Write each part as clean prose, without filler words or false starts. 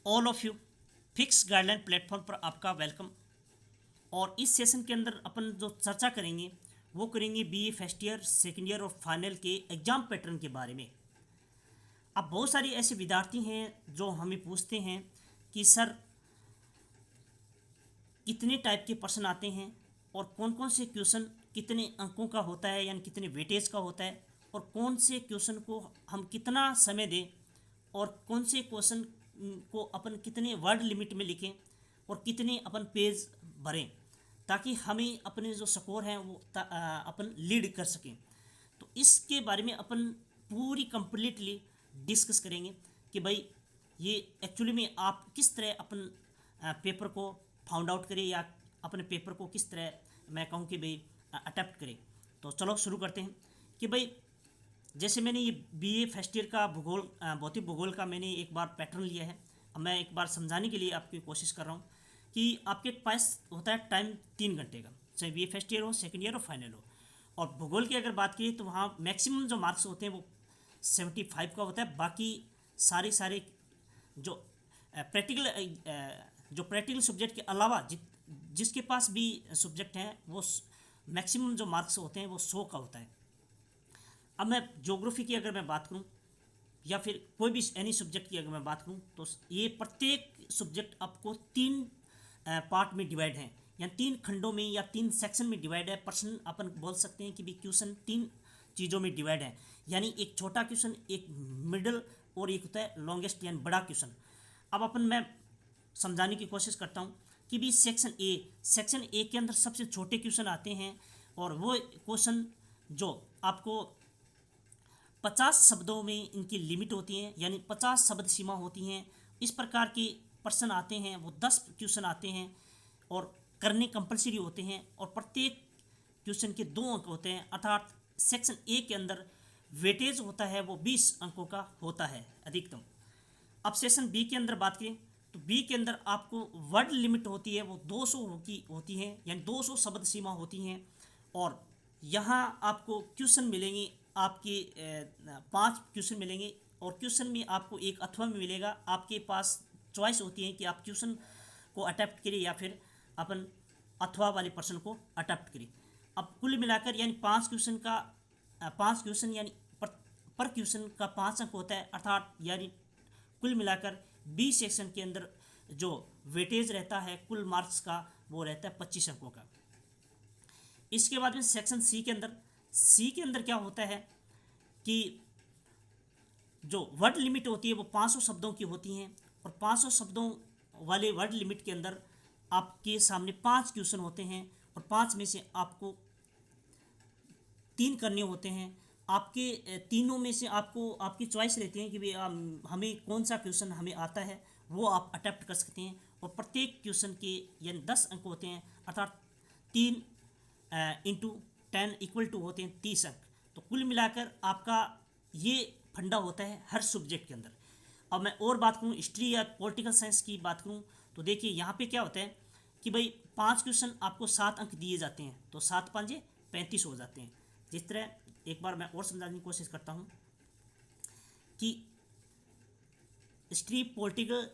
All of you, fix guideline platform पर आपका welcome. और इस सेशन के अंदर अपन जो चर्चा करेंगे वो करेंगे BA first year, second year और फाइनल के एग्ज़ाम पैटर्न के बारे में। अब बहुत सारे ऐसे विद्यार्थी हैं जो हमें पूछते हैं कि सर कितने टाइप के प्रश्न आते हैं और कौन कौन से क्वेश्चन कितने अंकों का होता है, यानी कितने वेटेज का होता है, और कौन से क्वेश्चन को हम कितना समय दें, और कौन से क्वेश्चन को अपन कितने वर्ड लिमिट में लिखें और कितने अपन पेज भरें ताकि हमें अपने जो स्कोर हैं वो अपन लीड कर सकें। तो इसके बारे में अपन पूरी कंप्लीटली डिस्कस करेंगे कि भाई ये एक्चुअली में आप किस तरह अपन पेपर को फाउंड आउट करें या अपने पेपर को किस तरह मैं कहूँ कि भाई अटेम्प्ट करें। तो चलो शुरू करते हैं कि भाई जैसे मैंने ये बीए फर्स्ट ईयर का भूगोल भौतिक भूगोल का मैंने एक बार पैटर्न लिया है। अब मैं एक बार समझाने के लिए आपकी कोशिश कर रहा हूँ कि आपके पास होता है टाइम 3 घंटे का, चाहे बीए फर्स्ट ईयर हो, सेकेंड ईयर हो, फाइनल हो। और भूगोल की अगर बात करें तो वहाँ मैक्सिमम जो मार्क्स होते हैं वो 75 का होता है। बाकी सारे जो प्रैक्टिकल सब्जेक्ट के अलावा जिसके पास भी सब्जेक्ट हैं वो मैक्सिमम जो मार्क्स होते हैं वो 100 का होता है। अब मैं ज्योग्राफी की अगर मैं बात करूं या फिर कोई भी एनी सब्जेक्ट की अगर मैं बात करूं तो ये प्रत्येक सब्जेक्ट आपको 3 पार्ट में डिवाइड है, या 3 खंडों में या 3 सेक्शन में डिवाइड है। पर्सन अपन बोल सकते हैं कि भी क्वेश्चन 3 चीज़ों में डिवाइड है, यानी एक छोटा क्वेश्चन, एक मिडल और एक होता है लॉन्गेस्ट यानी बड़ा क्वेश्चन। अब अपन मैं समझाने की कोशिश करता हूँ कि भी सेक्शन ए के अंदर सबसे छोटे क्वेश्चन आते हैं और वो क्वेश्चन जो आपको 50 शब्दों में इनकी लिमिट होती है, यानी 50 शब्द सीमा होती हैं। इस प्रकार के प्रश्न आते हैं, वो 10 क्वेश्चन आते हैं और करने कंपलसरी होते हैं और प्रत्येक क्वेश्चन के 2 अंक होते हैं। अर्थात सेक्शन ए के अंदर वेटेज होता है वो 20 अंकों का होता है अधिकतम। अब सेक्शन बी के अंदर बात करें तो बी के अंदर आपको वर्ड लिमिट होती है वो 200 की होती है, यानी 200 शब्द सीमा होती हैं। और यहाँ आपको क्वेश्चन मिलेंगे, आपके 5 क्वेश्चन मिलेंगे और क्वेश्चन में आपको एक अथवा में मिलेगा। आपके पास चॉइस होती है कि आप क्वेश्चन को अटेम्प्ट करें या फिर अपन अथवा वाले प्रश्न को अटेम्प्ट करें। अब कुल मिलाकर यानी 5 क्वेश्चन यानी पर क्वेश्चन का 5 अंक होता है। अर्थात यानी कुल मिलाकर बी सेक्शन के अंदर जो वेटेज रहता है कुल मार्क्स का वो रहता है 25 अंकों का। इसके बाद में सेक्शन सी के अंदर क्या होता है कि जो वर्ड लिमिट होती है वो 500 शब्दों की होती हैं और 500 शब्दों वाले वर्ड लिमिट के अंदर आपके सामने 5 क्वेश्चन होते हैं और 5 में से आपको 3 करने होते हैं। आपके तीनों में से आपको आपकी चॉइस रहती है कि भाई हमें कौन सा क्वेश्चन हमें आता है वो आप अटेम्प्ट कर सकते हैं। और प्रत्येक क्वेश्चन के यानी 10 अंक होते हैं, अर्थात 3 इंटू 10 इक्वल टू होते हैं 30 अंक। तो कुल मिलाकर आपका ये फंडा होता है हर सब्जेक्ट के अंदर। अब मैं और बात करूँ हिस्ट्री या पॉलिटिकल साइंस की बात करूँ तो देखिए यहाँ पे क्या होता है कि भाई 5 क्वेश्चन आपको 7 अंक दिए जाते हैं, तो 7 5 35 हो जाते हैं। जिस तरह एक बार मैं और समझाने की कोशिश करता हूँ कि हिस्ट्री पॉलिटिकल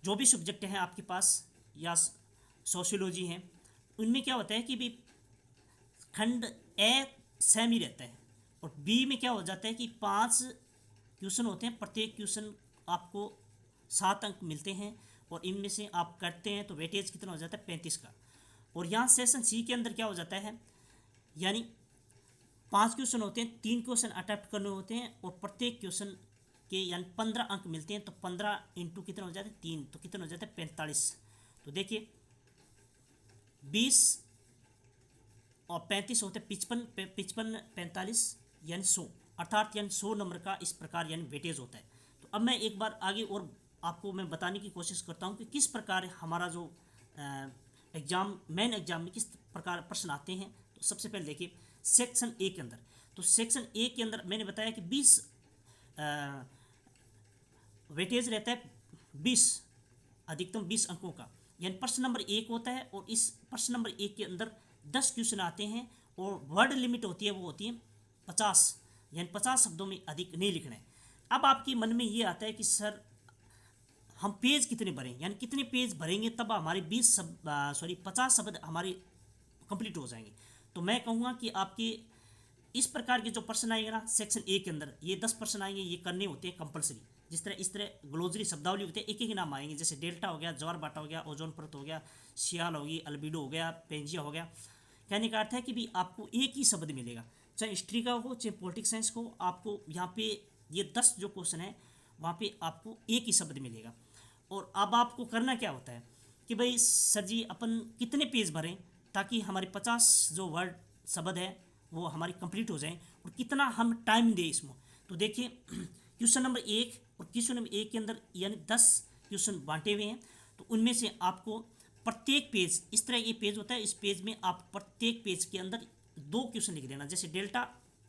जो भी सब्जेक्ट हैं आपके पास या सोशियोलॉजी हैं, उनमें क्या होता है कि भी खंड ए सेम ही रहता है और बी में क्या हो जाता है कि 5 क्वेश्चन होते हैं, प्रत्येक क्वेश्चन आपको 7 अंक मिलते हैं और इनमें से आप करते हैं तो वेटेज कितना हो जाता है 35 का। और यहाँ सेशन सी के अंदर क्या हो जाता है, यानी 5 क्वेश्चन होते हैं, 3 क्वेश्चन अटेम्प्ट करने होते हैं और प्रत्येक क्वेश्चन के यानी 15 अंक मिलते हैं। तो 15 इंटू कितना हो जाता है 3, तो कितना हो जाता है 45। तो देखिए 20 और 35 होते हैं 55 45 यानी 100, अर्थात यानी 100 नंबर का इस प्रकार यानी वेटेज होता है। तो अब मैं एक बार आगे और आपको मैं बताने की कोशिश करता हूँ कि किस प्रकार हमारा जो मेन एग्जाम में किस प्रकार प्रश्न आते हैं। तो सबसे पहले देखिए सेक्शन ए के अंदर, तो सेक्शन ए के अंदर मैंने बताया कि 20 वेटेज रहता है, 20 अधिकतम 20 अंकों का, यानी प्रश्न नंबर 1 होता है और इस प्रश्न नंबर 1 के अंदर 10 क्वेश्चन आते हैं और वर्ड लिमिट होती है वो होती है 50, यानी 50 शब्दों में अधिक नहीं लिखना है। अब आपके मन में ये आता है कि सर हम पेज कितने भरें, यानी कितने पेज भरेंगे तब हमारे 50 शब्द हमारे कंप्लीट हो जाएंगे। तो मैं कहूँगा कि आपके इस प्रकार के जो प्रश्न आएंगे ना सेक्शन ए के अंदर, ये 10 प्रश्न आएंगे, ये करने होते हैं कंपलसरी। जिस तरह इस तरह ग्लोसरी शब्दावली होते हैं, एक एक नाम आएंगे, जैसे डेल्टा हो गया, ज्वार बाटा हो गया, ओजोन परत हो गया, सियाल होगी, अल्बिडो हो गया, पेंजिया हो गया। कहने का अर्थ है कि भी आपको एक ही शब्द मिलेगा, चाहे हिस्ट्री का हो चाहे पॉलिटिक्स साइंस को, आपको यहाँ पे ये 10 जो क्वेश्चन है वहाँ पे आपको एक ही शब्द मिलेगा। और अब आपको करना क्या होता है कि भाई सर जी अपन कितने पेज भरें ताकि हमारे 50 जो वर्ड शब्द है वो हमारी कंप्लीट हो जाएं, और कितना हम टाइम दें इसमें। तो देखिए क्वेश्चन नंबर 1 और क्वेश्चन नंबर 1 के अंदर यानी 10 क्वेश्चन बांटे हुए हैं। तो उनमें से आपको प्रत्येक पेज, इस तरह ये पेज होता है, इस पेज में आप प्रत्येक पेज के अंदर 2 क्वेश्चन लिख देना, जैसे डेल्टा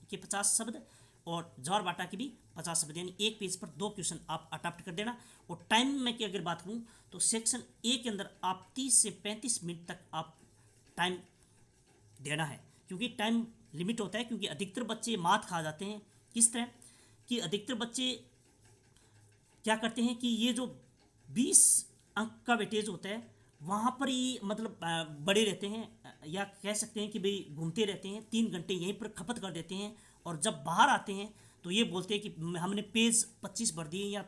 के 50 शब्द और ज्वार बाटा के भी 50 शब्द, यानी एक पेज पर 2 क्वेश्चन आप अटैम्प्ट कर देना। और टाइम में की अगर बात करूँ तो सेक्शन ए के अंदर आप 30 से 35 मिनट तक आप टाइम देना है, क्योंकि टाइम लिमिट होता है, क्योंकि अधिकतर बच्चे मात खा जाते हैं। किस तरह कि अधिकतर बच्चे क्या करते हैं कि ये जो 20 अंक का वेटेज होता है वहाँ पर ही मतलब बड़े रहते हैं, या कह सकते हैं कि भाई घूमते रहते हैं, 3 घंटे यहीं पर खपत कर देते हैं, और जब बाहर आते हैं तो ये बोलते हैं कि हमने पेज 25 भर दिए या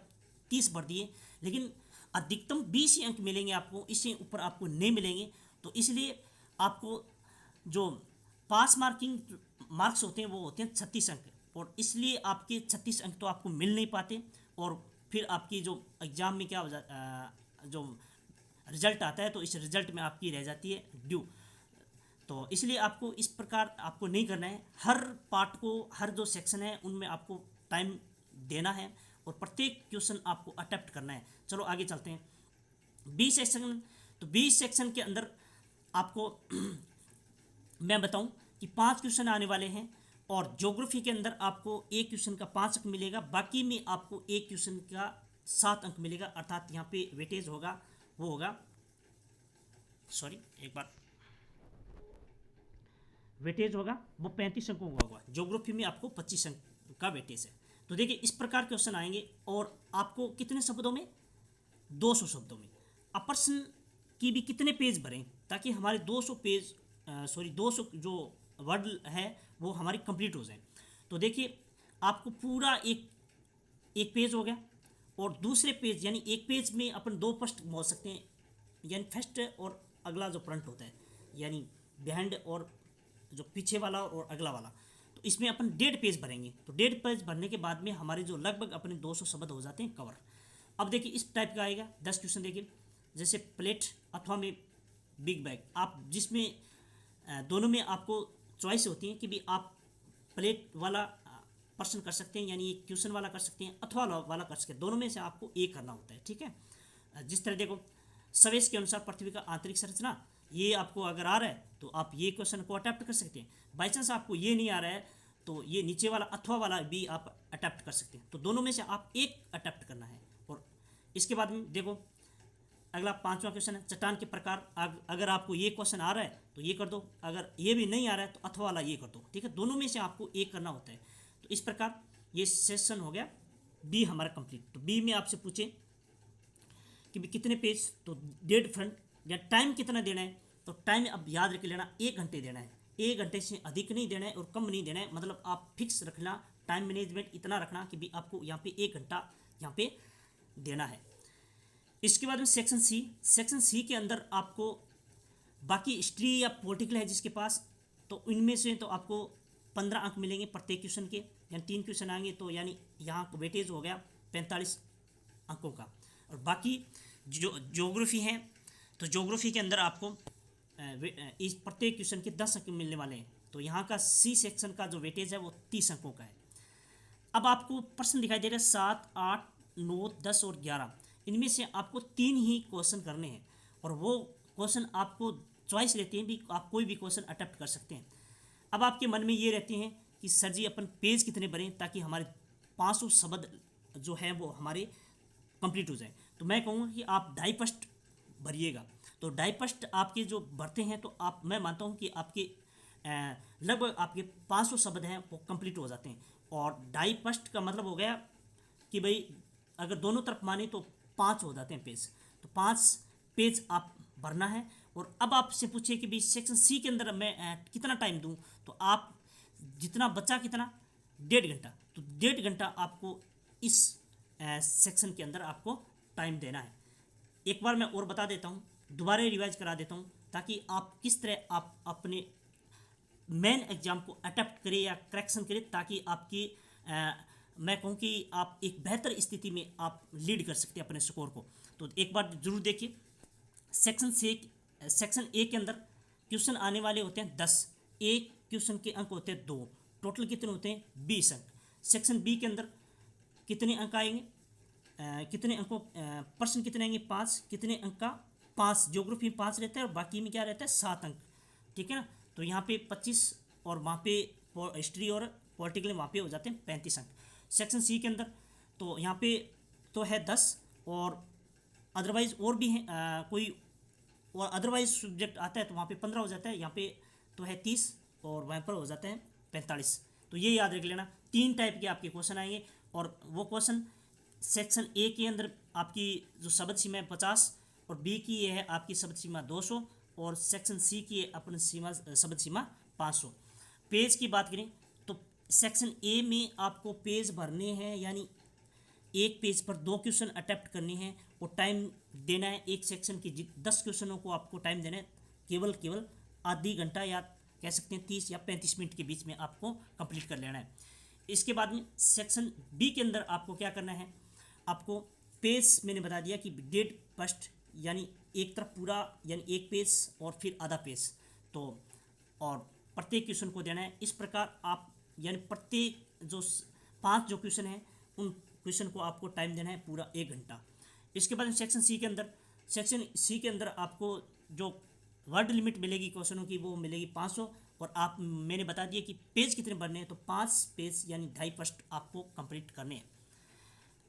30 भर दिए, लेकिन अधिकतम 20 ही अंक मिलेंगे आपको, इससे ऊपर आपको नहीं मिलेंगे। तो इसलिए आपको जो पास मार्किंग मार्क्स होते हैं वो होते हैं 36 अंक, और इसलिए आपके 36 अंक तो आपको मिल नहीं पाते, और फिर आपकी जो एग्ज़ाम में क्या हो जो रिजल्ट आता है तो इस रिजल्ट में आपकी रह जाती है ड्यू। तो इसलिए आपको इस प्रकार आपको नहीं करना है, हर पार्ट को, हर जो सेक्शन है उनमें आपको टाइम देना है, और प्रत्येक क्वेश्चन आपको अटेम्प्ट करना है। चलो आगे चलते हैं बी सेक्शन। तो बी सेक्शन के अंदर आपको मैं बताऊं कि 5 क्वेश्चन आने वाले हैं, और ज्योग्राफी के अंदर आपको एक क्वेश्चन का 5 अंक मिलेगा, बाकी में आपको एक क्वेश्चन का 7 अंक मिलेगा, अर्थात यहाँ पे वेटेज होगा वो होगा, सॉरी एक बार, वेटेज होगा वो 35 अंकों का होगा। ज्योग्राफी में आपको 25 अंक का वेटेज है। तो देखिए इस प्रकार क्वेश्चन आएंगे, और आपको कितने शब्दों में, 200 शब्दों में। अब प्रश्न की भी कितने पेज भरें ताकि हमारे 200 पेज 200 जो वर्ड है वो हमारी कंप्लीट हो जाए। तो देखिए आपको पूरा एक पेज हो गया, और दूसरे पेज यानी एक पेज में अपन 2 प्रश्न बोल सकते हैं, यानी फर्स्ट और अगला जो फ्रंट होता है, यानी बिहाइंड और जो पीछे वाला और अगला वाला। तो इसमें अपन 1.5 पेज भरेंगे। तो 1.5 पेज भरने के बाद में हमारे जो लगभग अपने 200 शब्द हो जाते हैं कवर। अब देखिए इस टाइप का आएगा 10 क्वेश्चन। देखिए जैसे प्लेट अथवा में बिग बैग, आप जिसमें दोनों में आपको चॉइस होती है कि भी आप प्लेट वाला प्रश्न कर सकते हैं, यानी एक क्वेश्चन वाला कर सकते हैं, अथवा वाला कर सकते हैं, दोनों में से आपको एक करना होता है। ठीक है, जिस तरह देखो सवेश के अनुसार पृथ्वी का आंतरिक संरचना, ये आपको अगर आ रहा है तो आप ये क्वेश्चन को अटेम्प्ट कर सकते हैं। बाई चांस आपको ये नहीं आ रहा है तो ये नीचे वाला अथवा वाला भी आप अटेम्प्ट कर सकते हैं। तो दोनों में से आप एक अटेम्प्ट करना है। और इसके बाद में देखो अगला 5वां क्वेश्चन है चट्टान के प्रकार। अगर आपको ये क्वेश्चन आ रहा है तो ये कर दो, अगर ये भी नहीं आ रहा है तो अथवा वाला ये कर दो। ठीक है, दोनों में से आपको एक करना होता है। तो इस प्रकार ये सेशन हो गया बी हमारा कंप्लीट। तो बी में आपसे पूछे कि भी कितने पेज, तो 1.5 फ्रंट, या टाइम कितना देना है, तो टाइम अब याद रख लेना 1 घंटे देना है। 1 घंटे से अधिक नहीं देना है और कम नहीं देना है, मतलब आप फिक्स रखना, टाइम मैनेजमेंट इतना रखना कि भी आपको यहाँ पे 1 घंटा यहाँ पे देना है। इसके बाद में सेक्शन सी। सेक्शन सी के अंदर आपको बाकी हिस्ट्री या पॉलिटिकल है जिसके पास, तो इनमें से तो आपको 15 अंक मिलेंगे प्रत्येक क्वेश्चन के, यानी 3 क्वेश्चन आएंगे, तो यानी यहाँ वेटेज हो गया 45 अंकों का। और बाकी जो ज्योग्राफी है तो ज्योग्राफी के अंदर आपको इस प्रत्येक क्वेश्चन के 10 अंक मिलने वाले हैं। तो यहाँ का सी सेक्शन का जो वेटेज है वो 30 अंकों का है। अब आपको प्रश्न दिखाई दे रहा है 7, 8, 9, 10 और 11। इनमें से आपको 3 ही क्वेश्चन करने हैं, और वो क्वेश्चन आपको चॉइस रहती है भी, आप कोई भी क्वेश्चन अटेम्प्ट कर सकते हैं। अब आपके मन में ये रहते हैं कि सर जी अपन पेज कितने भरें ताकि हमारे 500 शब्द जो है वो हमारे कंप्लीट हो जाए। तो मैं कहूँगा कि आप 2.5 पृष्ठ भरिएगा। तो 2.5 पृष्ठ आपके जो भरते हैं तो आप, मैं मानता हूँ कि आपके लगभग आपके 500 शब्द हैं वो कंप्लीट हो जाते हैं। और 2.5 पृष्ठ का मतलब हो गया कि भाई अगर दोनों तरफ माने तो 5 हो जाते हैं पेज। तो 5 पेज आप भरना है। और अब आपसे पूछे कि भाई सेक्शन सी के अंदर मैं कितना टाइम दूं, तो आप जितना बचा कितना 1.5 घंटा, तो 1.5 घंटा आपको इस सेक्शन के अंदर आपको टाइम देना है। एक बार मैं और बता देता हूँ, दोबारा रिवाइज करा देता हूँ, ताकि आप किस तरह आप अपने मेन एग्जाम को अटेम्प्ट करें या करेक्शन करें, ताकि आपकी मैं कहूँ कि आप एक बेहतर स्थिति में आप लीड कर सकते हैं अपने स्कोर को। तो एक बार जरूर देखिए, सेक्शन ए के अंदर क्वेश्चन आने वाले होते हैं 10, एक क्वेश्चन के अंक होते हैं 2, टोटल कितने होते हैं 20 अंक। सेक्शन बी के अंदर कितने अंक आएंगे, कितने अंकों प्रश्न कितने आएंगे 5, कितने अंक का 5, ज्योग्राफी में 5 रहता है और बाकी में क्या रहता है 7 अंक, ठीक है ना। तो यहाँ पे 25 और वहाँ पे हिस्ट्री और पॉलिटिकल वहाँ पे हो जाते हैं 35 अंक। सेक्शन सी के अंदर तो यहाँ पे तो है 10 और अदरवाइज और भी है कोई और अदरवाइज सब्जेक्ट आता है तो वहाँ पे 15 हो जाता है, यहाँ पे तो है 30 और वहाँ पर हो जाते हैं 45। तो ये याद रख लेना, 3 टाइप के आपके क्वेश्चन आएंगे। और वो क्वेश्चन सेक्शन ए के अंदर आपकी जो शब्द सीमा है 50 और बी की ये है आपकी शब्द सीमा 200 और सेक्शन सी की है अपनी सीमा शब्द सीमा 500। पेज की बात करें तो सेक्शन ए में आपको पेज भरने हैं, यानी एक पेज पर 2 क्वेश्चन अटेम्प्ट करने हैं और टाइम देना है एक सेक्शन की 10 क्वेश्चनों को आपको टाइम देना है केवल आधी घंटा या कह सकते हैं 30 या 35 मिनट के बीच में आपको कंप्लीट कर लेना है। इसके बाद में सेक्शन बी के अंदर आपको क्या करना है, आपको पेज मैंने बता दिया कि 1.5 फर्स्ट यानी एक तरफ पूरा यानी एक पेज और फिर आधा पेज, तो और प्रत्येक क्वेश्चन को देना है। इस प्रकार आप यानी प्रत्येक जो 5 जो क्वेश्चन हैं उन क्वेश्चन को आपको टाइम देना है पूरा 1 घंटा। इसके बाद सेक्शन सी के अंदर आपको जो वर्ड लिमिट मिलेगी क्वेश्चनों की वो मिलेगी 500 और आप मैंने बता दिया कि पेज कितने भरने हैं, तो 5 पेज यानी 2.5 फर्स्ट आपको कंप्लीट करने हैं।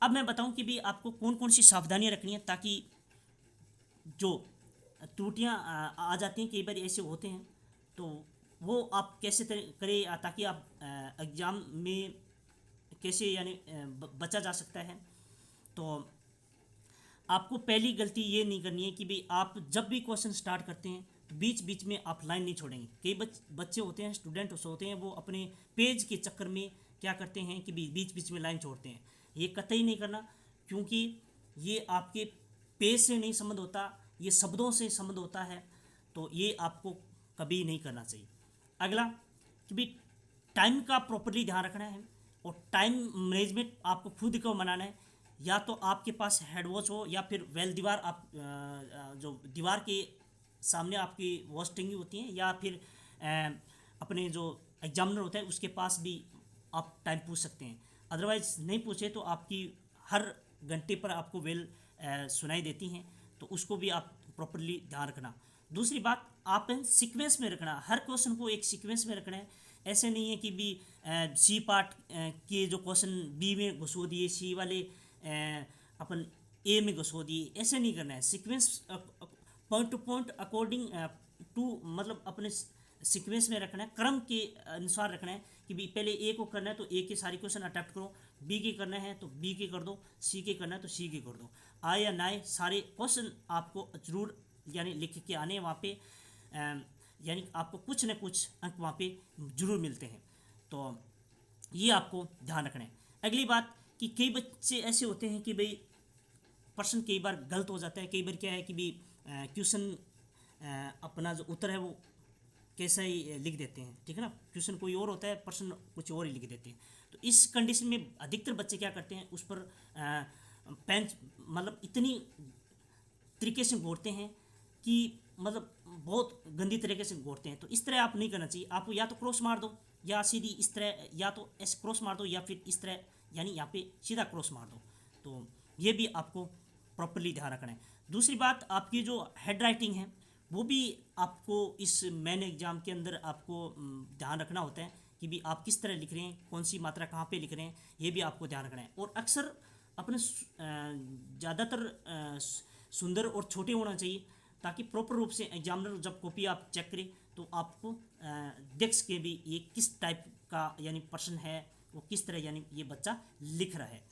अब मैं बताऊं कि भी आपको कौन कौन सी सावधानियां रखनी है, ताकि जो त्रुटियां आ जाती हैं कई बार ऐसे होते हैं, तो वो आप कैसे करें ताकि आप एग्ज़ाम में कैसे यानी बचा जा सकता है। तो आपको पहली गलती ये नहीं करनी है कि भाई आप जब भी क्वेश्चन स्टार्ट करते हैं तो बीच बीच में आप लाइन नहीं छोड़ेंगे। कई बच्चे होते हैं, स्टूडेंट होते हैं, वो अपने पेज के चक्कर में क्या करते हैं कि बीच बीच में लाइन छोड़ते हैं। ये कतई नहीं करना, क्योंकि ये आपके पेज से नहीं संबंध होता, ये शब्दों से संबंध होता है, तो ये आपको कभी नहीं करना चाहिए। अगला कि भाई टाइम का प्रॉपरली ध्यान रखना है और टाइम मैनेजमेंट आपको खुद को बनाना है। या तो आपके पास हेड वॉच हो या फिर वेल दीवार, आप जो दीवार के सामने आपकी वॉच टंगी होती हैं, या फिर अपने जो एग्जामिनर होता है उसके पास भी आप टाइम पूछ सकते हैं। अदरवाइज नहीं पूछे तो आपकी हर घंटे पर आपको वेल सुनाई देती हैं, तो उसको भी आप प्रॉपरली ध्यान रखना। दूसरी बात, आप सीक्वेंस में रखना, हर क्वेश्चन को एक सीक्वेंस में रखना है। ऐसे नहीं है कि भी सी पार्ट के जो क्वेश्चन बी में घुसो दिए, सी वाले अपन ए में घुसो दिए, ऐसे नहीं करना है। Sequence point to point according to मतलब अपने सीक्वेंस में रखना है, क्रम के अनुसार रखना है कि भी पहले ए को करना है तो ए के सारे क्वेश्चन अटेम्प्ट करो, बी के करना है तो बी के कर दो, सी के करना है तो सी के कर दो। आए या ना आए सारे क्वेश्चन आपको जरूर यानी लिख के आने हैं वहाँ पे, यानी आपको कुछ न कुछ अंक वहाँ पे जरूर मिलते हैं। तो ये आपको ध्यान रखना है। अगली बात कि कई बच्चे ऐसे होते हैं कि भाई प्रश्न कई बार गलत हो जाता है। कई बार क्या है कि भी क्वेश्चन अपना जो उत्तर है वो कैसा ही लिख देते हैं, ठीक है ना, क्वेश्चन कोई और होता है, प्रश्न कुछ और ही लिख देते हैं। तो इस कंडीशन में अधिकतर बच्चे क्या करते हैं, उस पर पेन मतलब इतनी तरीके से घोरते हैं कि मतलब बहुत गंदी तरीके से घोरते हैं। तो इस तरह आप नहीं करना चाहिए। आप या तो क्रॉस मार दो या सीधी इस तरह, या तो ऐसे क्रॉस मार दो या फिर इस तरह यानी यहाँ पे सीधा क्रॉस मार दो। तो ये भी आपको प्रॉपरली ध्यान रखना है। दूसरी बात, आपकी जो हेड राइटिंग है वो भी आपको इस मेन एग्जाम के अंदर आपको ध्यान रखना होता है कि भी आप किस तरह लिख रहे हैं, कौन सी मात्रा कहाँ पे लिख रहे हैं, ये भी आपको ध्यान रखना है। और अक्सर अपने ज़्यादातर सुंदर और छोटे होना चाहिए, ताकि प्रॉपर रूप से एग्जामिनर जब कॉपी आप चेक करें तो आपको देख सके भी ये किस टाइप का यानी प्रश्न है, वो किस तरह यानी ये बच्चा लिख रहा है।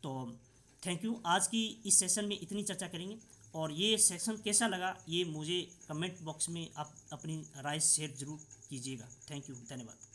तो थैंक यू। आज की इस सेशन में इतनी चर्चा करेंगे, और ये सेशन कैसा लगा ये मुझे कमेंट बॉक्स में आप अपनी राय शेयर जरूर कीजिएगा। थैंक यू, धन्यवाद।